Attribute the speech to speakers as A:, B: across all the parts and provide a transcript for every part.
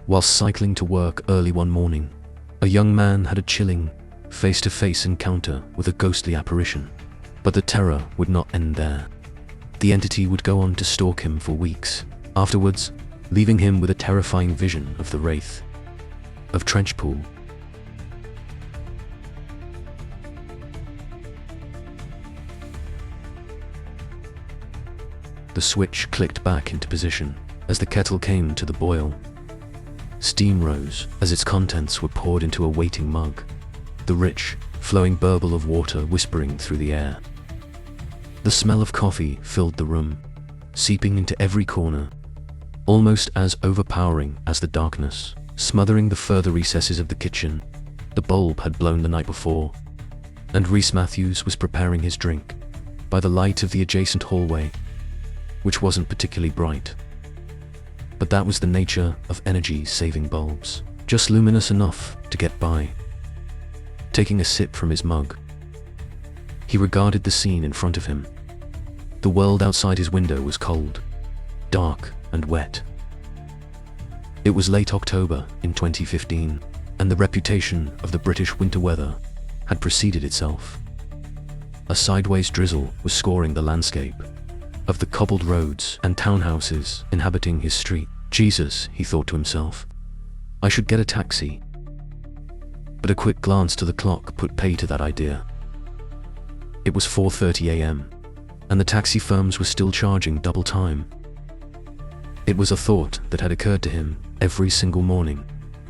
A: Whilst cycling to work early one morning, a young man had a chilling, face-to-face encounter with a ghostly apparition. But the terror would not end there. The entity would go on to stalk him for weeks afterwards, leaving him with a terrifying vision of the Wraith of Trenchpool. The switch clicked back into position as the kettle came to the boil. Steam rose as its contents were poured into a waiting mug, the rich, flowing burble of water whispering through the air. The smell of coffee filled the room, seeping into every corner, almost as overpowering as the darkness, smothering the further recesses of the kitchen. The bulb had blown the night before, and Rhys Matthews was preparing his drink by the light of the adjacent hallway, which wasn't particularly bright. But that was the nature of energy-saving bulbs, just luminous enough to get by. Taking a sip from his mug, he regarded the scene in front of him. The world outside his window was cold, dark, and wet. It was late October in 2015, and the reputation of the British winter weather had preceded itself. A sideways drizzle was scoring the landscape of the cobbled roads and townhouses inhabiting his street. Jesus, he thought to himself, I should get a taxi. But a quick glance to the clock put pay to that idea. It was 4:30 a.m., and the taxi firms were still charging double time. It was a thought that had occurred to him every single morning,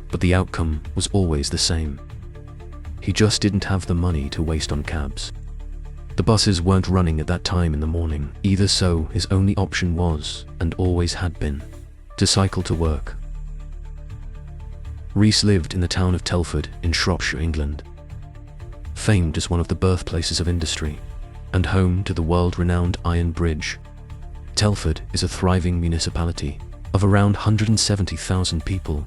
A: but the outcome was always the same. He just didn't have the money to waste on cabs. The buses weren't running at that time in the morning either, so his only option was, and always had been, to cycle to work. Rhys lived in the town of Telford in Shropshire, England. Famed as one of the birthplaces of industry, and home to the world-renowned Iron Bridge, Telford is a thriving municipality of around 170,000 people,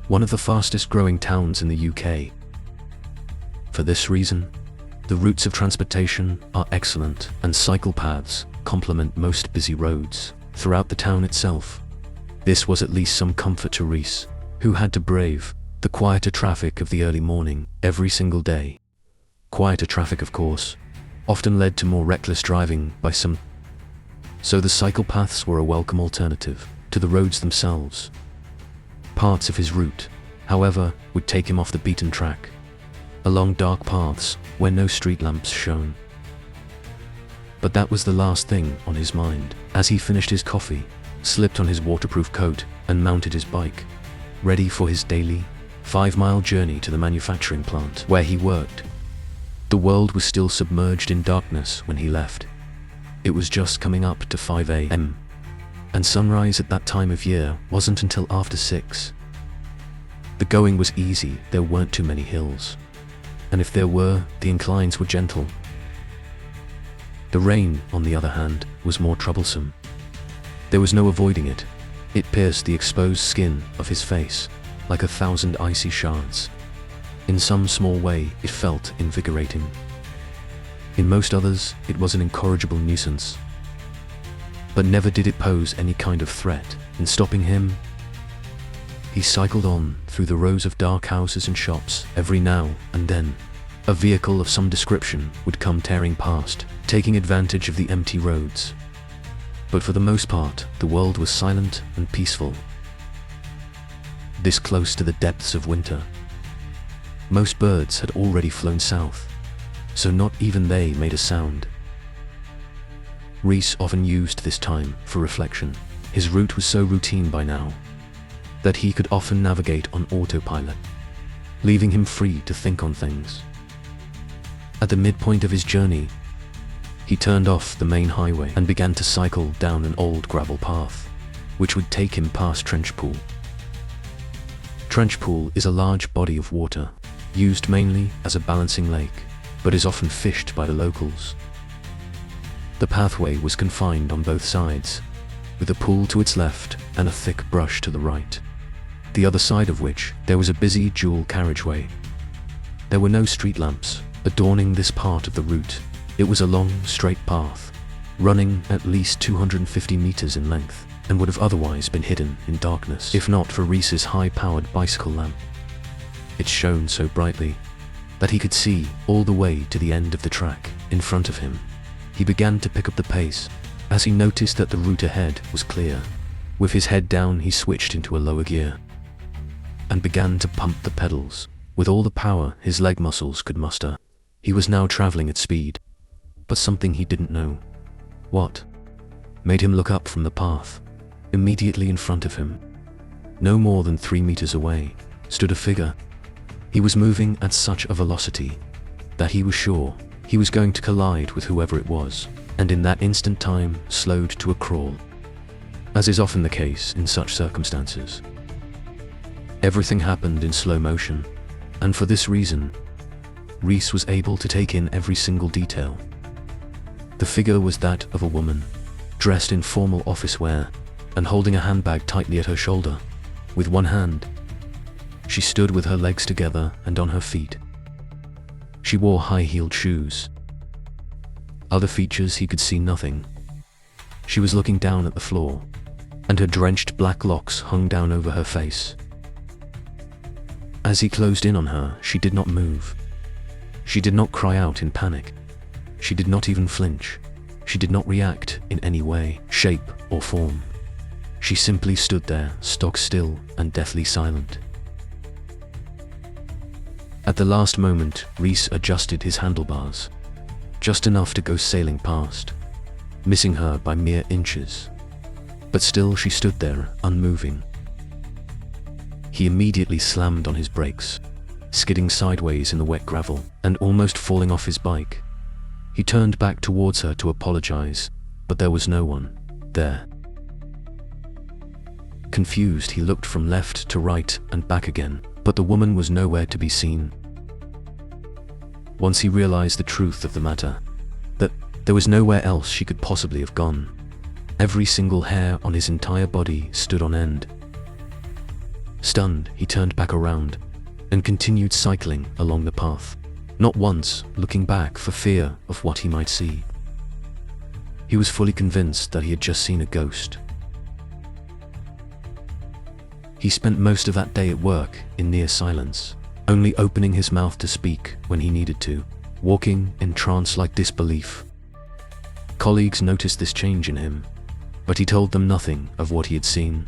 A: one of the fastest-growing towns in the UK. For this reason, the routes of transportation are excellent, and cycle paths complement most busy roads throughout the town itself. This was at least some comfort to Rhys, who had to brave the quieter traffic of the early morning every single day. Quieter traffic, of course, often led to more reckless driving by some, so the cycle paths were a welcome alternative to the roads themselves. Parts of his route, however, would take him off the beaten track, along dark paths where no street lamps shone. But that was the last thing on his mind as he finished his coffee, slipped on his waterproof coat, and mounted his bike, ready for his daily 5-mile journey to the manufacturing plant where he worked. The world was still submerged in darkness when he left. It was just coming up to 5 a.m., and sunrise at that time of year wasn't until after 6. The going was easy, there weren't too many hills, and if there were, the inclines were gentle. The rain, on the other hand, was more troublesome. There was no avoiding it. It pierced the exposed skin of his face like 1,000 icy shards. In some small way, it felt invigorating. In most others, it was an incorrigible nuisance. But never did it pose any kind of threat in stopping him. He cycled on through the rows of dark houses and shops. Every now and then, a vehicle of some description would come tearing past, taking advantage of the empty roads. But for the most part, the world was silent and peaceful. This close to the depths of winter, most birds had already flown south, so not even they made a sound. Rhys often used this time for reflection. His route was so routine by now that he could often navigate on autopilot, leaving him free to think on things. At the midpoint of his journey, he turned off the main highway and began to cycle down an old gravel path, which would take him past Trenchpool. Trenchpool is a large body of water, used mainly as a balancing lake, but is often fished by the locals. The pathway was confined on both sides, with a pool to its left and a thick brush to the right, the other side of which there was a busy dual carriageway. There were no street lamps adorning this part of the route. It was a long, straight path, running at least 250 meters in length, and would have otherwise been hidden in darkness if not for Reese's high-powered bicycle lamp. It shone so brightly that he could see all the way to the end of the track in front of him. He began to pick up the pace as he noticed that the route ahead was clear. With his head down, he switched into a lower gear and began to pump the pedals with all the power his leg muscles could muster. He was now traveling at speed, but something he didn't know what made him look up from the path. Immediately in front of him, no more than 3 meters away, stood a figure. He was moving at such a velocity that he was sure he was going to collide with whoever it was, and in that instant time slowed to a crawl. As is often the case in such circumstances, everything happened in slow motion, and for this reason, Reese was able to take in every single detail. The figure was that of a woman, dressed in formal office wear and holding a handbag tightly at her shoulder. With one hand, she stood with her legs together and on her feet. She wore high-heeled shoes. Other features he could see nothing. She was looking down at the floor, and her drenched black locks hung down over her face. As he closed in on her, she did not move. She did not cry out in panic. She did not even flinch. She did not react in any way, shape, or form. She simply stood there, stock still and deathly silent. At the last moment, Reese adjusted his handlebars, just enough to go sailing past, missing her by mere inches. But still she stood there, unmoving. He immediately slammed on his brakes, skidding sideways in the wet gravel and almost falling off his bike. He turned back towards her to apologize, but there was no one there. Confused, he looked from left to right and back again, but the woman was nowhere to be seen. Once he realized the truth of the matter, that there was nowhere else she could possibly have gone. Every single hair on his entire body stood on end. Stunned, he turned back around and continued cycling along the path, not once looking back for fear of what he might see. He was fully convinced that he had just seen a ghost. He spent most of that day at work in near silence, only opening his mouth to speak when he needed to, walking in trance-like disbelief. Colleagues noticed this change in him, but he told them nothing of what he had seen.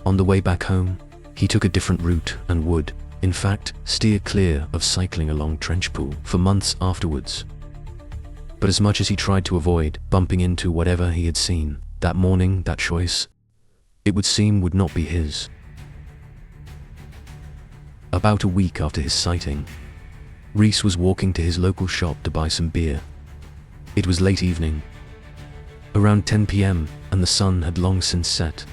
A: On the way back home, he took a different route and would, in fact, steer clear of cycling along Trenchpool for months afterwards. But as much as he tried to avoid bumping into whatever he had seen that morning, that choice, it would seem, would not be his. About a week after his sighting, Reese was walking to his local shop to buy some beer. It was late evening, around 10 p.m., and the sun had long since set.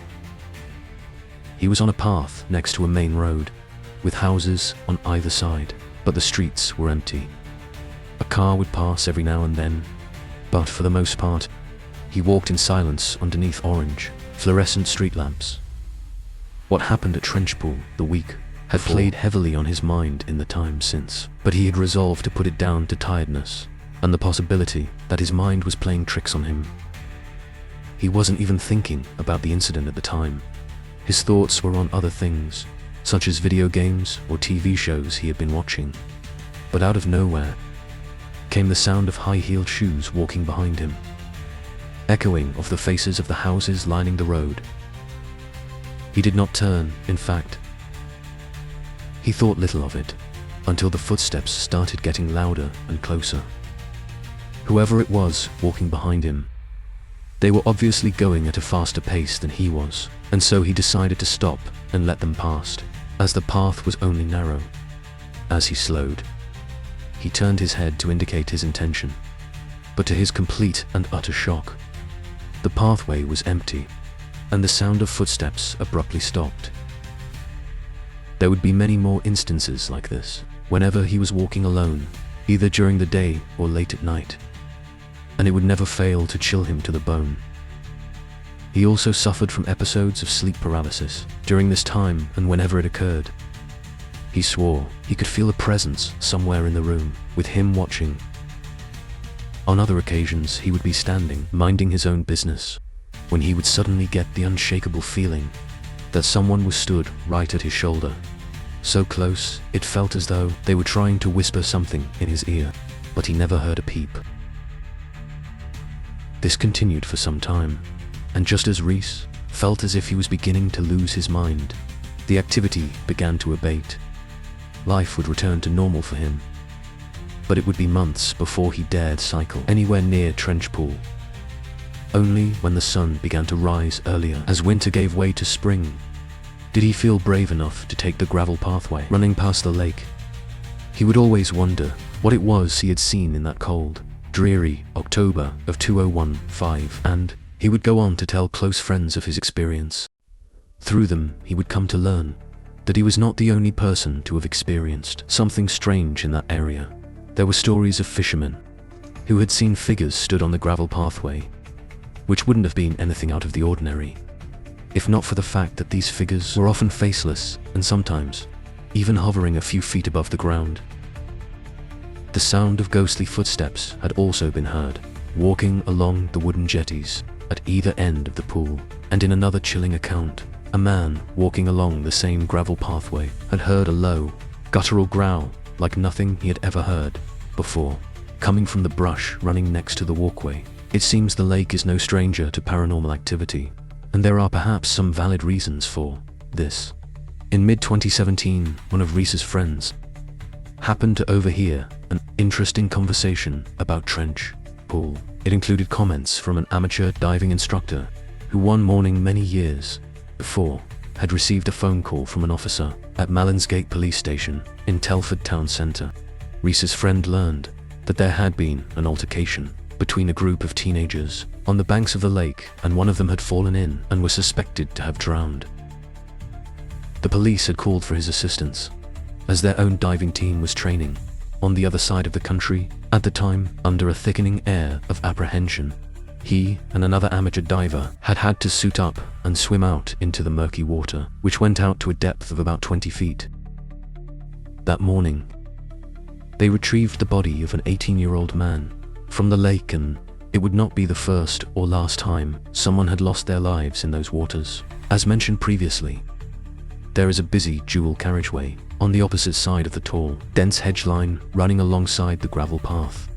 A: He was on a path next to a main road, with houses on either side, but the streets were empty. A car would pass every now and then, but for the most part, he walked in silence underneath orange, fluorescent street lamps. What happened at Trenchpool the week had played heavily on his mind in the time since, but he had resolved to put it down to tiredness and the possibility that his mind was playing tricks on him. He wasn't even thinking about the incident at the time. His thoughts were on other things, such as video games or TV shows he had been watching. But out of nowhere came the sound of high-heeled shoes walking behind him, echoing off the faces of the houses lining the road. He did not turn, in fact. He thought little of it, until the footsteps started getting louder and closer. Whoever it was walking behind him, they were obviously going at a faster pace than he was, and so he decided to stop and let them past, as the path was only narrow. As he slowed, he turned his head to indicate his intention, but to his complete and utter shock, the pathway was empty, and the sound of footsteps abruptly stopped. There would be many more instances like this, whenever he was walking alone, either during the day or late at night, and it would never fail to chill him to the bone. He also suffered from episodes of sleep paralysis during this time, and whenever it occurred, he swore he could feel a presence somewhere in the room, with him watching. On other occasions, he would be standing, minding his own business, when he would suddenly get the unshakable feeling that someone was stood right at his shoulder. So close, it felt as though they were trying to whisper something in his ear, but he never heard a peep. This continued for some time, and just as Rhys felt as if he was beginning to lose his mind, the activity began to abate. Life would return to normal for him, but it would be months before he dared cycle anywhere near Trenchpool. Only when the sun began to rise earlier, as winter gave way to spring, did he feel brave enough to take the gravel pathway running past the lake. He would always wonder what it was he had seen in that cold, dreary October of 2015, and he would go on to tell close friends of his experience. Through them, he would come to learn that he was not the only person to have experienced something strange in that area. There were stories of fishermen who had seen figures stood on the gravel pathway, which wouldn't have been anything out of the ordinary, if not for the fact that these figures were often faceless and sometimes even hovering a few feet above the ground. The sound of ghostly footsteps had also been heard, walking along the wooden jetties at either end of the pool, and in another chilling account, a man walking along the same gravel pathway had heard a low, guttural growl like nothing he had ever heard before, coming from the brush running next to the walkway. It seems the lake is no stranger to paranormal activity, and there are perhaps some valid reasons for this. In mid-2017, one of Rhys's friends happened to overhear an interesting conversation about Trench Pool. It included comments from an amateur diving instructor who one morning many years before had received a phone call from an officer at Mallinsgate Police Station in Telford Town Centre. Rhys's friend learned that there had been an altercation between a group of teenagers on the banks of the lake, and one of them had fallen in and was suspected to have drowned. The police had called for his assistance, as their own diving team was training on the other side of the country at the time. Under a thickening air of apprehension, he and another amateur diver had had to suit up and swim out into the murky water, which went out to a depth of about 20 feet. That morning, they retrieved the body of an 18-year-old man from the lake, and it would not be the first or last time someone had lost their lives in those waters. As mentioned previously, there is a busy dual carriageway on the opposite side of the tall, dense hedge line running alongside the gravel path.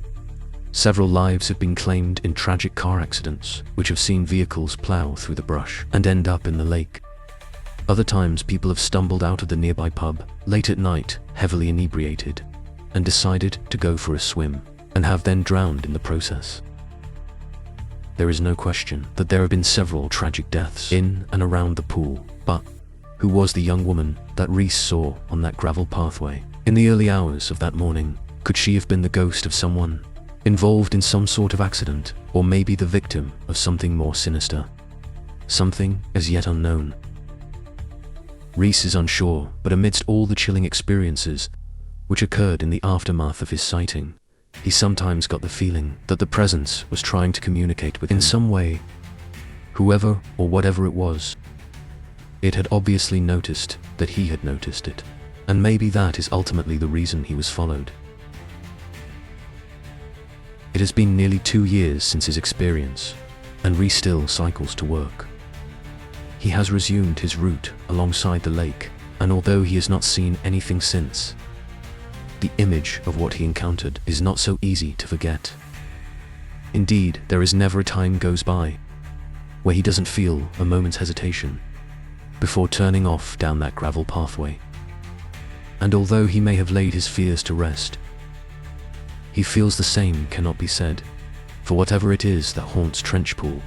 A: Several lives have been claimed in tragic car accidents, which have seen vehicles plow through the brush and end up in the lake. Other times, people have stumbled out of the nearby pub late at night, heavily inebriated, and decided to go for a swim, and have then drowned in the process. There is no question that there have been several tragic deaths in and around the pool, but who was the young woman that Rhys saw on that gravel pathway in the early hours of that morning? Could she have been the ghost of someone involved in some sort of accident, or maybe the victim of something more sinister? Something as yet unknown. Rhys is unsure, but amidst all the chilling experiences which occurred in the aftermath of his sighting, he sometimes got the feeling that the presence was trying to communicate with him in some way. Whoever or whatever it was, it had obviously noticed that he had noticed it, and maybe that is ultimately the reason he was followed. It has been nearly 2 years since his experience, and Rhys still cycles to work. He has resumed his route alongside the lake, and although he has not seen anything since, the image of what he encountered is not so easy to forget. Indeed, there is never a time goes by where he doesn't feel a moment's hesitation before turning off down that gravel pathway. And although he may have laid his fears to rest, he feels the same cannot be said for whatever it is that haunts Trenchpool.